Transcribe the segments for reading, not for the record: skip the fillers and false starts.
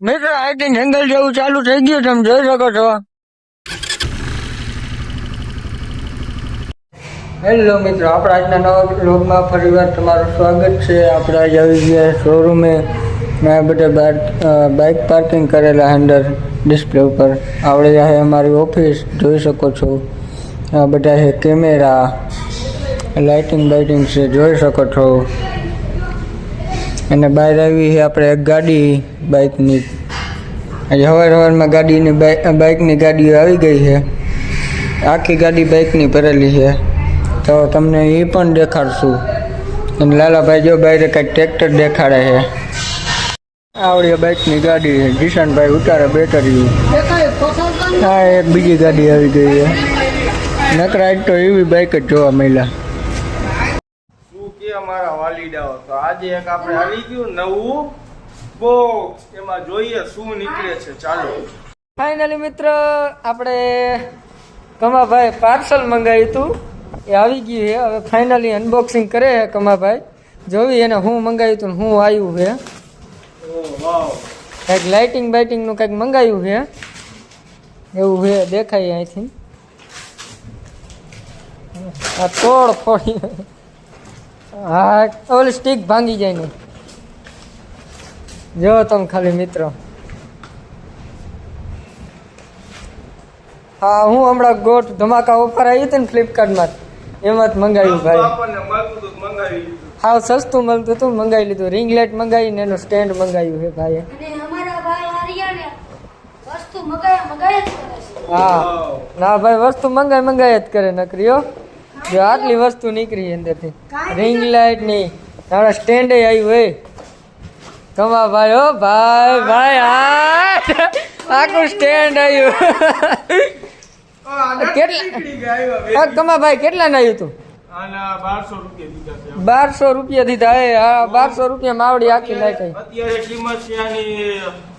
મિત્રો આઈટી જંગલ જેવું ચાલુ થઈ ગયું તમે જોઈ શકો છો. હેલો મિત્રો, આપણા આજના નવા બ્લોગમાં ફરીવાર તમારું સ્વાગત છે. આપણે આજે આવી ગયા શોરૂમે ને બધા બાઇક પાર્કિંગ કરેલા અંદર ડિસ્પ્લે ઉપર. આવડે છે અમારી ઓફિસ, જોઈ શકો છો. આ બધા છે કેમેરા, લાઇટિંગ બાઇટિંગ છે, જોઈ શકો છો. અને બહાર આવી છે આપણે એક ગાડી બાઇકની. આજે સવારમાં ગાડીની બાઇકની ગાડીઓ આવી ગઈ છે. આખી ગાડી બાઇકની ભરેલી છે, તો તમને એ પણ દેખાડશું. અને લાલાભાઈ જો બહાર કંઈક ટ્રેક્ટર દેખાડે છે. આવડી બાઇકની ગાડી છે. કિશનભાઈ ઉતારે બેટરી. હા, એક બીજી ગાડી આવી ગઈ છે. નકરા તો એવી બાઇક જ જોવા મળ્યા. અમારા વાલીડાઓ તો આજે એક આપણે આવી ગયું નવું બોક્સ. એમાં જોઈએ શું નીકળે છે. ચાલો ફાઇનલી મિત્ર, આપણે કમાભાઈ પાર્સલ મંગાવ્યું હતું, એ આવી ગયું છે. હવે ફાઇનલી અનબોક્સિંગ કરે છે કમાભાઈ. જોવી એને શું મંગાવ્યું હતું શું આવ્યું છે. કંઈક લાઇટિંગ બાઇટિંગનું કંઈક મંગાવ્યું છે એવું છે, દેખાય અહીંથી. આ તોડ ફોડી, હા ઓલી સ્ટીક ભાંગી જાય ને. જો તમે ખાલી મિત્રો. હા, હું હમણાં ગોટ ધમાકા ઓફર આવી હતી ને ફ્લિપકાર્ટમાં, એમાં જ મંગાવ્યું ભાઈ. હા, સસ્તું મળતું હતું, મંગાવી લીધું. રિંગ લાઇટ મંગાવીને એનું સ્ટેન્ડ મંગાવ્યું છે ભાઈ. હા ના ભાઈ, વસ્તુ મંગાય જ કરે નકરીઓ. જો આટલી વસ્તુ નીકળી અંદરથી, રિંગ લાઇટ ની તારા સ્ટેન્ડ આવ્યું હોય કમા ભાઈ. ઓ ભાઈ ભાઈ, હા આખું સ્ટેન્ડ આવ્યું. કેટલા કમા ભાઈ, કેટલા ને આવ્યું તું? 1200 રૂપિયા દીધા. હા, 1200 રૂપિયા માવડી આખી લાઈટ આવી. અત્યારે કિંમત છે આની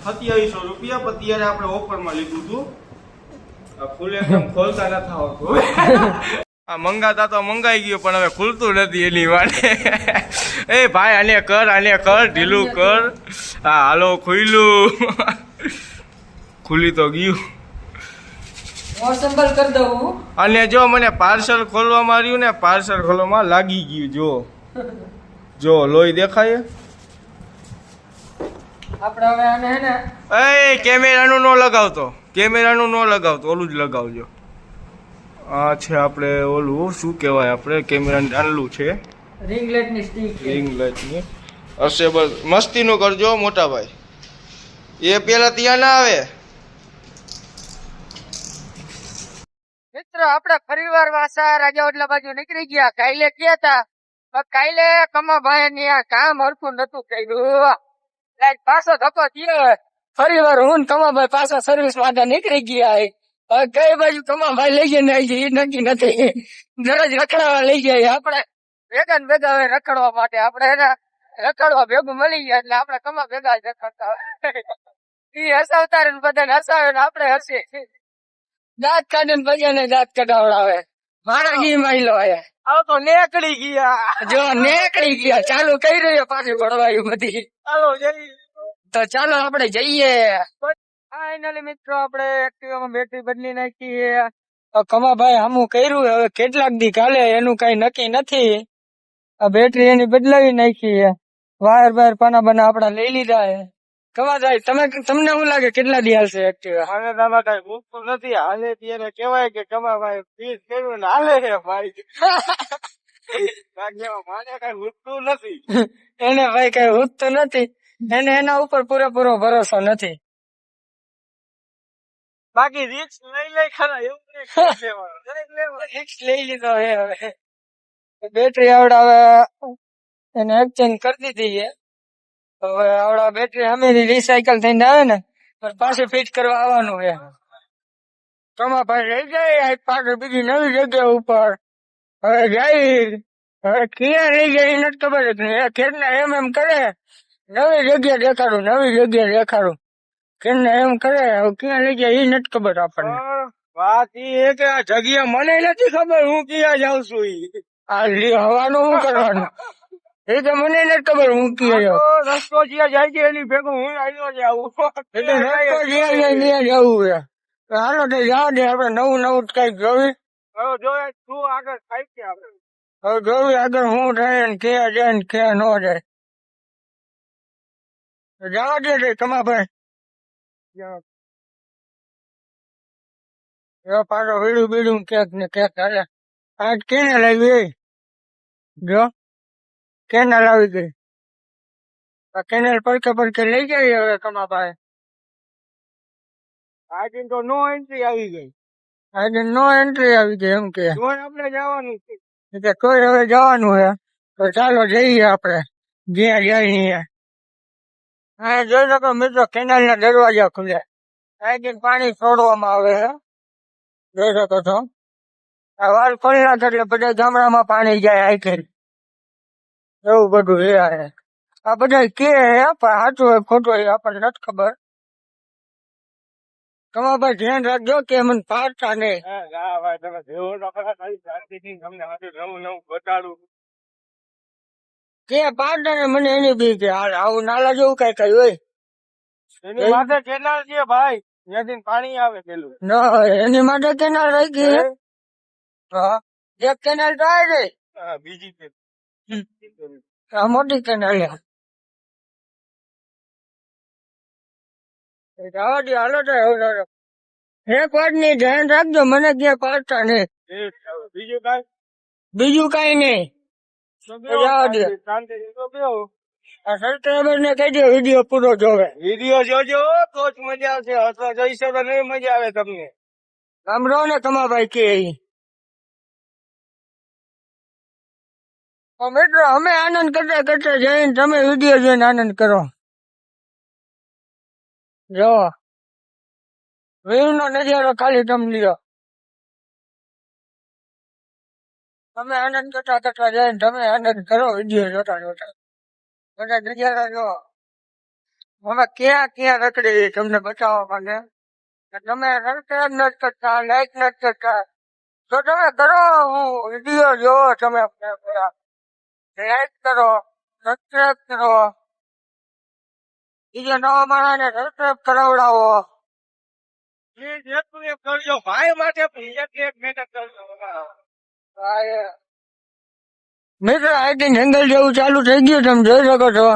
2700 રૂપિયા. અત્યારે આપણે ઓફરમાં લીધું હતું. ફૂલ એકદમ ખોલતા નથી આવતું. આ મંગાતા તો મંગાઈ ગયું, પણ હવે ખુલતું નથી એની માટે. એ ભાઈ આને કર ઢીલું કર. હા હાલો, ખુલ્લું. ખુલી તો ગયું. એસેમ્બલ કરી દઉં. અને જો મને પાર્સલ ખોલવામાં આવ્યું ને, પાર્સલ ખોલવામાં લાગી ગયું. જો લોહી દેખાય. આપણે હવે આને હે ને, એ કેમેરાનું ન લગાવતો, ઓલું જ લગાવજો. આ છે આપણે ઓલું શું કહેવાય, આપણે કેમેરા આનલું છે, રિંગ લાઇટ ની સ્ટીક. રિંગ લાઇટ ની અસેબલ મસ્તીનું કરજો મોટા ભાઈ. એ પેલા ત્યાં ના આવે. મિત્રો આપણે ફરીવાર વાસા રાજાવડલા બાજુ નીકળી ગયા. કાલે ગયા હતા, પણ કાલે કમાભાઈ ની આ કામ હરખું નતું કર્યું. પાછો ધક્કો થયો. ફરીવાર હું કમાભાઈ પાછા સર્વિસ માટે નીકળી ગયા. કઈ બાજુ કમાભાઈ લઈ જાય એ નક્કી નથી. દરરોજ રખડાવા લઈ જાય. આપણે ભેગા ને ભેગા હવે રખડવા માટે આપણે એને રખડવા ભેગું મળી ગયા, એટલે આપણે કમા ભેગા જ રખડતા. એ હસાવતા ને બધાને હસાવે ને આપણે હસીએ. દાંત કાઢે ને બધાને દાંત કઢાવડાવે. મારા ઘી માયલો આયા આવો તો નીકળી ગયા. જો નીકળી ગયા, ચાલુ કરી રહ્યો પાછું ગળવાયું બધી. ચાલો જઈ. તો ચાલો આપણે જઈએ. ફાઇનલી મિત્રો, આપણે એક્ટિવામાં બેટરી બદલી નાખી છે. કમાભાઈ હમું કર્યું, હવે કેટલાક દી કાલે એનું કઈ નક્કી નથી. આ બેટરી એની બદલાવી નાખી છે. વાયર બાયર પાના બના આપડા લઈ લીધા છે. કમાભાઈ તમને શું લાગે કેટલા દી હાલશે એક્ટિવા? હાલે તામાં કઈ મૂકતું નથી. હાલે ત્યારે કેવાય કે કમાભાઈ ફીસ કર્યું ને હાલે છે ભાઈ. માને કઈ મૂકતું નથી. એને ભાઈ કઈ ઉઠતું નથી. એને એના ઉપર પૂરેપૂરો ભરોસો નથી. બાકી રિક્સ લઈ ખરા એવું રિક્સ લઈ લીધો હે. હવે બેટરી આવડે એને એક્સચેન્જ કરી દીધી છે. હવે આવડા બેટરી અમે રિસાયકલ થઈને આવે ને પાછું ફિટ કરવા આવવાનું છે. કમાભાઈ રહી જાય પાછળ બીજી નવી જગ્યા ઉપર. હવે જાય, હવે ક્યાં રહી જાય એ નથી ખબર જ નહીં. ખેડના એમ કરે, નવી જગ્યા દેખાડું. કેને એમ કરે, હવે ક્યાં લઈ જાય એ નથી ખબર આપણને. વાત એ કે આ જગ્યા મને નથી ખબર, હું ક્યાં જાઉં છું. આ હવાનું શું કરવાનું? એ તો મને નથી ખબર હું કી આવ્યો રસ્તો જ્યાં જાય છે એની ભેગું હું આવ્યો છે આવું એટલે રસ્તો જ્યાં જાય ત્યાં જવું છે તો હાલો તો જવા દે આપણે નવું નવું કઈક જોવી હવે જોઈએ શું આગળ થાય છે આપણે હવે જોવી આગળ હું થાય ને ક્યાં જાય ને ક્યાં ન જાય તો જવા દે રે કમાભાઈ જો પાછો વીડું બીડું ક્યાંક ને ક્યાંક હાલે આજ કેને લાવી જો કેનાલ આવી ગઈ આ કેનાલ પડકે લઈ જાય હવે કમાભાઈ આજે તો નો એન્ટ્રી આવી ગઈ આજે નો એન્ટ્રી આવી ગઈ એમ કે જોઈ આપણે જવાનું છે એટલે કોઈ હવે જવાનું હે તો ચાલો જઈએ આપણે જ્યાં જાય ત્યાં હા જોઈ શકો મિત્રો કેનાલ ના દરવાજા ખુલે અહીંથી પાણી છોડવામાં આવે છે જોઈ શકો છો આ વાલ ખોલી નાખે એટલે બધા ગામડામાં પાણી જાય આખી એવું બધું છે આ બધા કે હે પણ સાચું હોય ખોટું હોય આપણને નથી ખબર કમાભાઈ ધ્યાન રાખજો કે મને પાડતા નહીં હા ભાઈ તમે જેવો તો ખરા ખાલી શાંતિથી તમને હાથે નવું નવું બતાડું કે પાડતા ને મને એની બી કે હાલ આવું નાલા જેવું કઈ કઈ હોય એની માથે કેનાલ છે ભાઈ ત્યાંથી પાણી આવે પેલું ન એની માટે કેનાલ રહી ગઈ હે? હા એક કેનાલ તો આવી ગઈ હા બીજી છે આ મોટી કેનાલ છે. એ જવા દે હાલો તો હવે હાલો. એક વાત ની ધ્યાન રાખજો મને ક્યાં પાડતા નહીં બીજું કાંઈ બીજું કઈ નહીં તો જવા દે. શાંતિથી તો બેહો. આ સબસ્ક્રાઈબર ને કહી દો વિડીયો પૂરો જોવે વિડીયો જોજો તો જ મજા આવશે અથવા જોઈશો તો નહીં મજા આવે તમને સાંભળો ને કમાભાઈ કે ઈ. તો મિત્રો અમે આનંદ કરતા કરતા જઈને તમે વિડીયો જોઈને આનંદ કરો જો વ્યૂ નો નજારો ખાલી તમે લ્યો તમે આનંદ કરતા કરતા જઈને તમે આનંદ કરો વિડીયો જોતા જોતા બધા નજારા જો અમે ક્યાં ક્યાં રખડી તમને બતાવવા માંગે તમે સબસ્ક્રાઈબ નથી કરતા લાઈક નથી કરતા તો તમે કરો હું વિડીયો જોવો તમે લાઈક કરો સબસ્ક્રાઈબ કરો બીજા નવા માણસને સબસ્ક્રાઈબ કરાવડાવો પ્લીઝ એટલું એક કરજો ભાઈ માટે એક મહેનત કરજો મિત્ર અહીંથી જંગલ જેવું ચાલુ થઈ ગયું તમે જોઈ શકો છો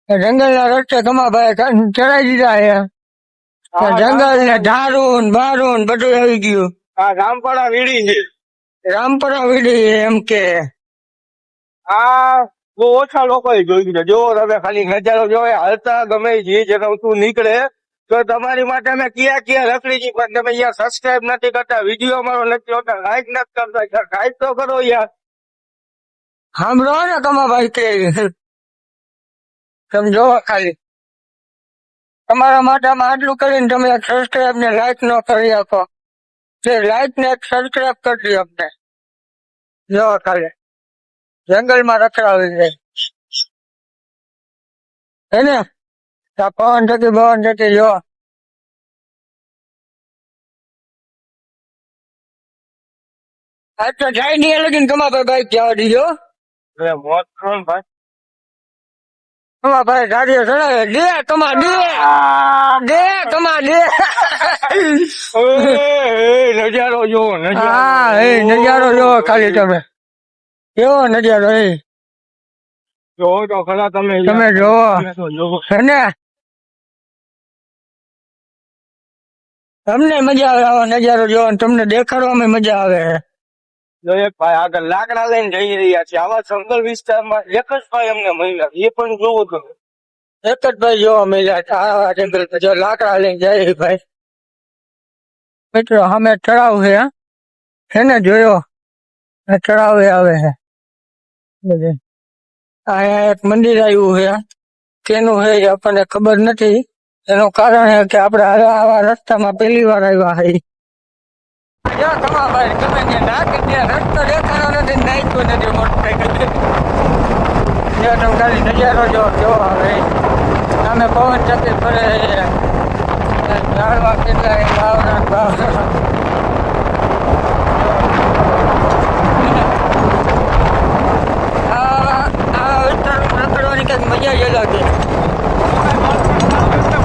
જંગલ ના રસ્તે કમાભાઈ ચડાઈ દીધા છે જંગલ ને ધારું ને બારું ને બધું આવી ગયું આ રામપરા વીડી છે રામપરા વીડી એમ કે આ બહુ ઓછા લોકોએ જોયું છે જો તમે ખાલી નજારો જોવે હાલતા ગમે જે જણાવતું નીકળે તો તમારી માટે અમે ક્યાં ક્યાં રખડી છી પણ તમે યાર સબસ્ક્રાઇબ નથી કરતા વિડીયો અમારો નથી હોતા લાઈક નથી કરતા યાર લાઈક તો કરો યાર સાંભળો ને કમાભાઈ કે તમે જોવો ખાલી તમારા માટે અમે આટલું કરીને તમે એક સબસ્ક્રાઇબ ને લાઈક ન કરી આપો તે લાઈક ને એક સબસ્ક્રાઇબ કરી અમને જોવો ખાલી જંગલમાં રખડાવી દે હે ને પવન થતી જો આજ તો જાય નહીં લગીને કમાભાઈ બાઈક જવા દીધો મોત કરો ને ભાઈ કમાભાઈ ગાડીઓ ચડાવે દે કમા દે નજારો જોવો હા એ નજારો જોવો ખાલી તમે કેવો નજારો એ જોવો તો ખરા તમે જોવો હે ને તમને મજા આવે આવો નજારો જોવો ને તમને દેખાડવામાં મજા આવે એક ભાઈ આગળ લાકડા લઈને જઈ રહ્યા છે આવા જંગલ વિસ્તારમાં એક જ ભાઈ અમને મળ્યા એ પણ જોવો તો એક જ ભાઈ જોવા મળ્યા આવા જંગલ જો લાકડા લઈને જાય ભાઈ મિત્રો અમે તળાવ છે ને જોયો તળાવ આવે છે અહીંયા એક મંદિર આવ્યું છે કેનું છે એ આપણને ખબર નથી એનું કારણ છે કે આપણે આવા રસ્તામાં પહેલી વાર આવ્યા છે જ્યાં કમાભાઈ તમે ત્યાં નાખી ત્યાં રસ્તો દેખાડો નથી નાખ્યો નથી મોટરસાઇકલ જ્યાં તમે ખાલી નજારો જોવા આવે સામે પવન ચક્કી ફરે ઝાડવા કેટલા વાવના જોવાની કંઈક મજા જ અલગ છે.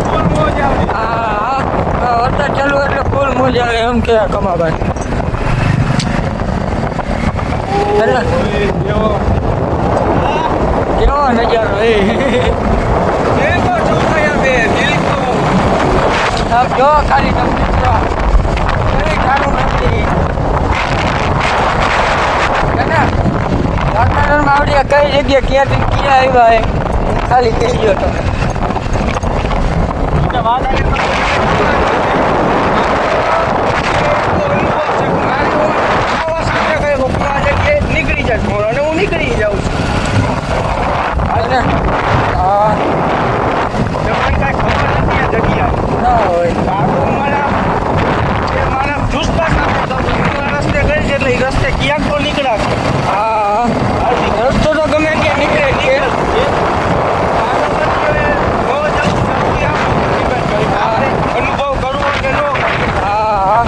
ફૂલ મોજ આવે. હા વરસાદ ચાલુ એટલે ફૂલ મજા આવે એમ કે કમાભાઈ. એટલે કેવો નજારો એ આમ જો ખાલી તમે મિત્રો કઈ સારું નથી. વાતાવરણમાં આવડી કઈ જગ્યા ક્યાંથી ક્યાં આવ્યા એ ખાલી કહી ગયો તમે. નીકળી જાય અને હું નીકળી જાઉં છું. અને હા તમને કાંઈ ખબર નથી આ જગ્યા. ના હોય રસ્તે ગઈ છે એટલે રસ્તે ક્યાંક તો નીકળાશે. હા રસ્તો તો ગમે ત્યાં નીકળે છે. અનુભવ કરવો કે ન કરવો. હા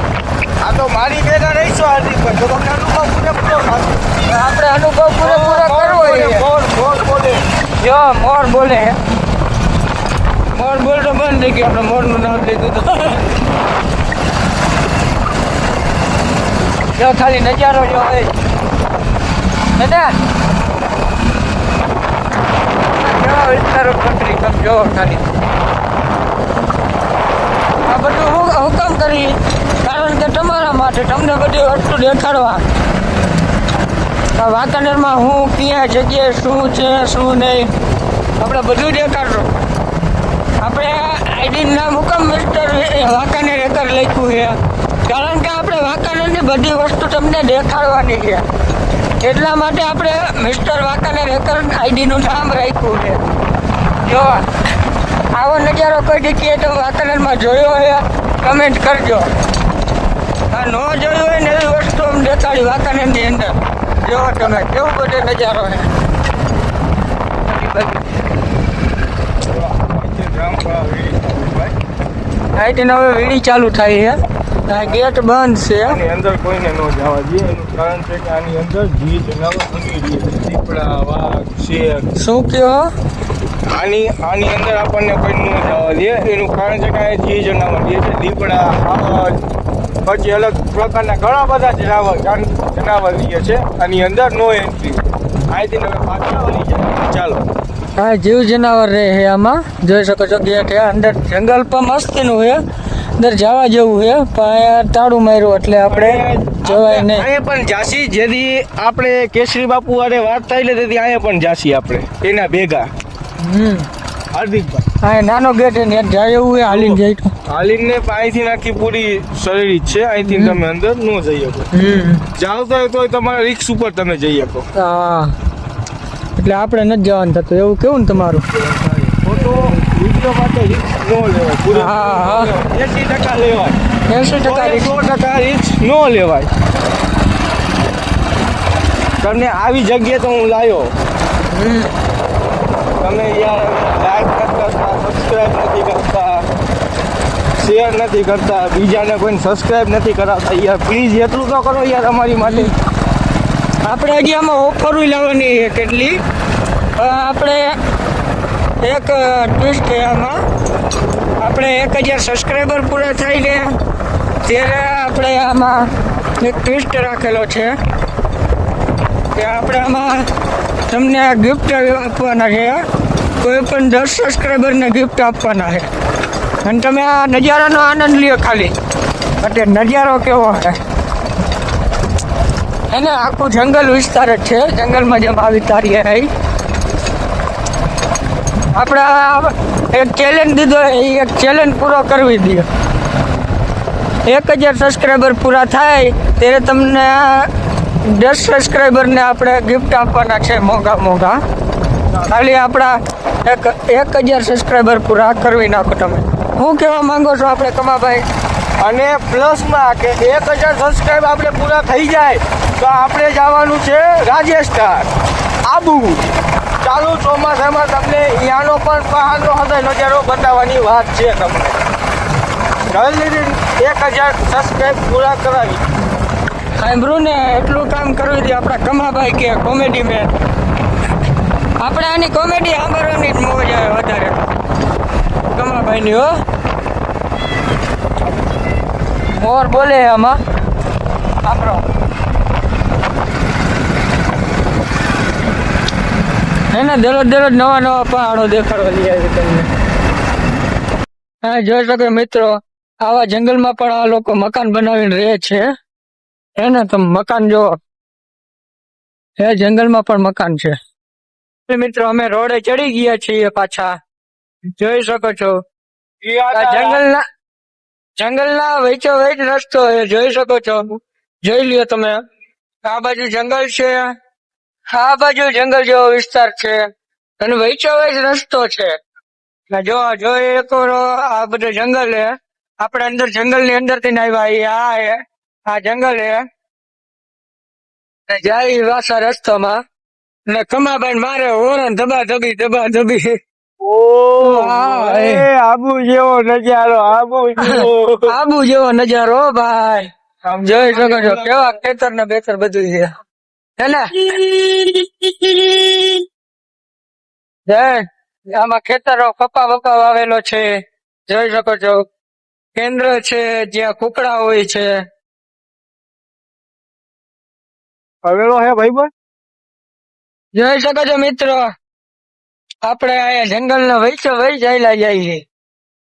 આ તો મારી ભેગા રહીશું હાર્દિકભાઈ તો તમને અનુભવ પૂરેપૂરો થશે. આપણે અનુભવ પૂરેપૂરો કરવો છે. મોર બોલે. જો મોર બોલે મોર બોલતો બંધ થઈ ગયો. આપણે મોરનું નામ લીધું તો જો ખાલી નજારો જો એ દાદા કેવા વિસ્તારો પકડી તમે જો ખાલી આ બધું હુકમ કરી કારણ કે તમારા માટે તમને બધી વસ્તુ દેખાડવા. આ વાંકાનેરમાં હું ક્યાં જગ્યાએ શું છે શું નહીં આપણે બધું દેખાડશો. આપણે આઈડીનું નામ હુકમ મિસ્ટર વાંકાનેર એકર લખ્યું છે કારણ કે આપણે વાંકાનેરની બધી વસ્તુ તમને દેખાડવાની છે. એટલા માટે આપણે મિસ્ટર વાંકાનેર એકર આઈડીનું નામ રાખ્યું છે. જો આવો નજારો કોઈ જગ્યાએ તમે વાંકાનેરમાં જોયો હોય કમેન્ટ કરજો. આ ન જોયું હોય ને એવી વસ્તુ અમને દેખાડી વાંકાનેરની અંદર. જો તમે કેવું બધો નજારો છે. આઈટી હવે વીડી ચાલુ થાય છે. આ ગેટ બંધ છે. આની અંદર કોઈને ન જવા દઈએ એનું કારણ છે કે આની અંદર જી જનાવર ઘૂસી રહી છે. દીપડા વાઘ શેર શું કયો આની અંદર આપણને કોઈ ન જવા દે એનું કારણ છે કે આ જી જનાવર જે છે દીપડા હાવજ પછી અલગ પ્રકારના ઘણા બધા જનાવર જે છે આની અંદર નો એન્ટ્રી. અહીંથી હવે પાછા વળી જાય. ચાલો હા જીવ જનાવર રહે છે આમાં જોઈ શકો છો. ગેટ છે અંદર જંગલ પણ મસ્તીનું છે અંદર જવા જેવું છે પણ અહીંયા તાળું માર્યું એટલે આપણે જવાય નહીં. અહીંયા પણ જાસી જેથી આપણે કેસરી બાપુ વારે વાત થઈ લે તેથી અહીંયા પણ જાસી આપણે એના ભેગા હાર્દિકભાઈ. હા નાનો ગેટ છે ને જાય એવું છે હાલીને જાય તો. હાલીને અહીંથી આખી પૂરી શરીર છે. અહીંથી તમે અંદર ન જઈ શકો. જાવ તો તમારા રિક્સ ઉપર તમે જઈ શકો. હા એટલે આપણે નથી જવાનું થતું એવું કેવું ને તમારું. ફોટો વિડીયો માટે રિક્સ ન લેવાય. પૂરે હા 80% લેવાય. 80% રિસ્ક. 100% રિક્સ ન લેવાય. તમને આવી જગ્યાએ તો હું લાવ્યો. તમે યાર લાઈક નથી કરતા, સબસ્ક્રાઈબ નથી કરતા, શેર નથી કરતા, બીજાને કોઈને સબસ્ક્રાઈબ નથી કરાવતા. યાર પ્લીઝ એટલું તો કરો યાર અમારી માટે. આપણે હજી આમાં ઓફરો લાવવાની છે કેટલી. આપણે એક ટ્વિસ્ટ છે આમાં. આપણે 1000 સબસ્ક્રાઈબર પૂરા થાય ને ત્યારે આપણે આમાં એક ટ્વિસ્ટ રાખેલો છે કે આપણે આમાં તમને ગિફ્ટ આપવાના છે. કોઈ પણ 10 સબસ્ક્રાઈબરને ગિફ્ટ આપવાના છે અને તમે આ નજારાનો આનંદ લ્યો ખાલી. એટલે નજારો કેવો છે એને આખું જંગલ વિસ્તાર જ છે. જંગલમાં જેમ આવી તારીએ રહી આપણે એક ચેલેન્જ દીધો એ એક ચેલેન્જ પૂરો કરવી દો. 1000 સબસ્ક્રાઈબર પૂરા થાય ત્યારે તમને 10 સબસ્ક્રાઈબરને આપણે ગિફ્ટ આપવાના છે મોંઘા. ખાલી આપણા 1000 સબસ્ક્રાઈબર પૂરા કરવી નાખો. તમે શું કહેવા માંગો છો આપણે કમાભાઈ? અને પ્લસમાં કે 1000 સબસ્ક્રાઈબ આપણે પૂરા થઈ જાય તો આપણે જવાનું છે રાજસ્થાન, આબુ. ચાલુ ચોમાસામાં તમને અહીંયાનો પણ પહાડનો હૃદય નજારો બતાવવાની વાત છે. તમને જલ્દી 1000 સબસ્ક્રાઈબ પૂરા કરાવી. સાંભળ્યું ને એટલું કામ કરવી દે આપણા કમાભાઈ કે કોમેડી મેન. આપણે આની કોમેડી સાંભળવાની જ મોજ આવે વધારે કમાભાઈ ની હો મોર બોલે આમાં સાંભળો એને દરરોજ નવા પહાડો દેખાડવા લઈ આવે તમને હા જોઈ શકો મિત્રો આવા જંગલમાં પણ આ લોકો મકાન બનાવીને રહે છે એને તમે મકાન જો એ જંગલમાં પણ મકાન છે મિત્રો અમે રોડે ચડી ગયા છીએ પાછા જોઈ શકો છો આ જંગલના વચ્ચો વચ રસ્તો જોઈ શકો છો જોઈ લ્યો તમે આ બાજુ જંગલ છે આ બાજુ જંગલ જેવો વિસ્તાર છે અને વચ્ચો વચ રસ્તો છે જો આ બધું જંગલ હે આપણે અંદર જંગલ ની અંદર થી આવ્યા આ જંગલ હે જાય વાસા રસ્તામાં ને કમાભાઈ મારે હોરન ધબા ધબી આબુ જેવો નજારો આબુ જેવો નજારો ભાઈ જોઈ શકો છો કેવા ખેતર ને બેતર બધું છે હે ને આમાં ખેતરો કપા બપા વાવેલો છે જોઈ શકો છો કેન્દ્ર છે જ્યાં કુકડા હોય છે હવેલો હે ભાઈ ભાઈ જોઈ શકો છો મિત્રો આપણે અહીંયા જંગલ ના વૈચો વહી ચાલ્યા જઈએ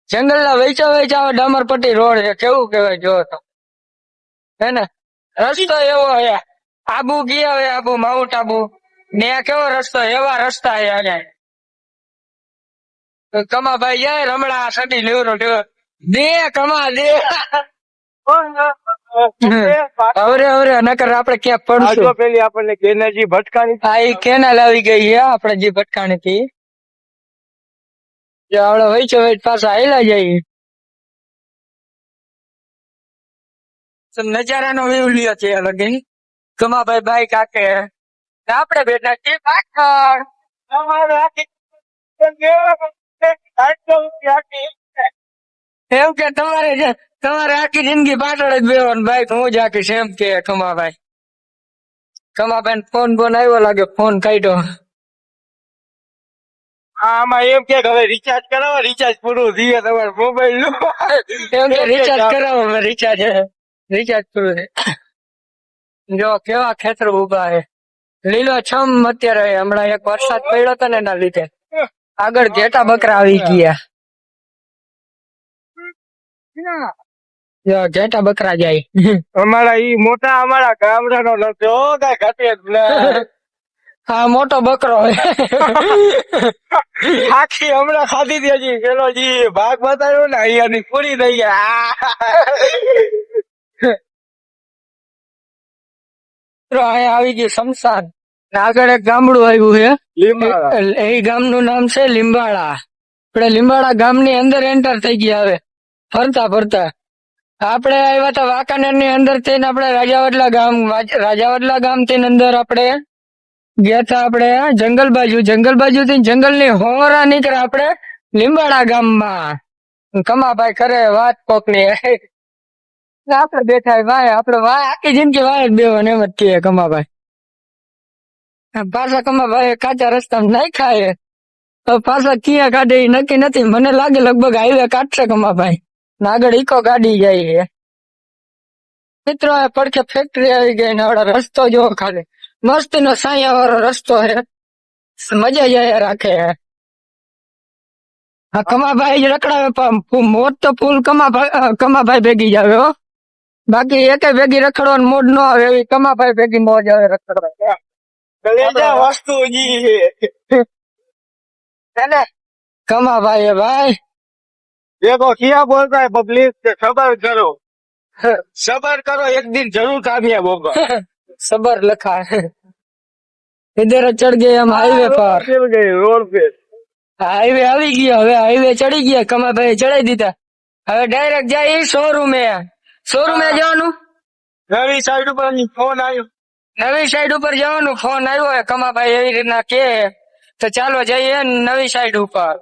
જંગલ ના વૈચો વૈચ આવે ડામરપટ્ટી રોડ છે કેવું કેવાય જો તો હે ને રસ્તો એવો હે આબુ ગયા હવે આબુ માઉન્ટ આબુ ને આ કેવો રસ્તો એવા રસ્તા હે અહીંયા કમાભાઈ જાય રમણા સટી લેવરો દે કમા દે હવે નકર આપણે ક્યાં પડશું પેલી આપણને કેનાજી ભટકાની હા એ કેનાલ આવી ગઈ છે આપણે જે ભટકાણી હતી જો આપડે વૈચો વૈચ પાછા આયલા જઈએ નજારાનો વ્યૂ લ્યો છે લગી કમાભાઈ બાઈક આકે આપણે બેઠા છીએ પાછળ એમ કે તમારે આખી જિંદગી પાછળ જ બેવાનું બાઈક હું જ આખીશ એમ કે કમાભાઈ ફોન આવ્યો લાગે ફોન કાઢ્યો આમાં એમ કે હવે રિચાર્જ કરાવો રિચાર્જ પૂરું થઈએ તમારે મોબાઈલ નું એમ કે રિચાર્જ કરાવો રિચાર્જ પૂરું છે જો કેવા ખેતર ઉભા છે લીલો છમ અત્યારે હમણાં એક વરસાદ પડ્યો હતો ને એના લીધે આગળ ઘેટા બકરા આવી ગયા ઘેટા બકરા જાય અમારા ઈ મોટા અમારા ગામડાનો નથી હો કઈ ઘટે જ ના હા મોટો બકરો આખી હમણાં ખાધી હતી હજી પેલો જી ભાગ બતાવ્યો ને અહીંયાની પૂરી થઈ ગયા અહીંયા આવી ગયું શમશાન આગળ એક ગામડું આવ્યું છે એ ગામનું નામ છે લીંબાળા આપણે લીંબાળા ગામની અંદર એન્ટર થઈ ગયા હવે ફરતા આપણે આવ્યા હતા વાંકાનેર ની અંદર થઈને આપણે રાજાવડલા ગામ થી અંદર આપણે ગયા હતા આપણે જંગલ બાજુ થી જંગલ ની હોરા નીકળ્યા આપણે લીંબાળા ગામમાં કમાભાઈ કરે વાત કોક ની આપડે બેઠા વાય આખી જિંદગી વાય જ બેવાનું એમ જ કહે કમાભાઈ પાછા કમાભાઈ કાચા રસ્તા નહીં ખાય તો પાછા ક્યાં કાઢે એ નક્કી નથી મને લાગે લગભગ હાઈવે કાઢશે કમાભાઈ આગળ ઇકો ગાડી જાય મિત્રો પડખે ફેક્ટરી આવી ગઈ ને આવડે રસ્તો જો ખાલી મસ્ત નો સાયા વાળો રસ્તો હે મજા જાય રાખે હા કમાભાઈ જ રખડાવે મોટ તો ફૂલ કમાભાઈ ભેગી જાવે હો બાકી એકે ભેગી રખડવાનું મોડ ન આવે એવી કમાભાઈ ભેગી મોજ આવે રખડવા વસ્તુ કમાભાઈ ભાઈ देखो क्या बोलता है पब्लिक सबर करो एक दिन जरूर कामयाब होगा सबर लखा इधर चढ़ गए हम हाईवे पर रोड पे हाईवे આવી ગયો હવે હાઈવે ચડી ગયા કમાભાઈ ચડાઈ દીધા હવે ડાયરેક્ટ જાય શોરૂમ જવાનું નવી સાઈડ ઉપર ફોન આવ્યો જવાનું ફોન આવ્યો કમાભાઈ એવી રીતના કે તો ચાલો જઈએ નવી સાઈડ ઉપર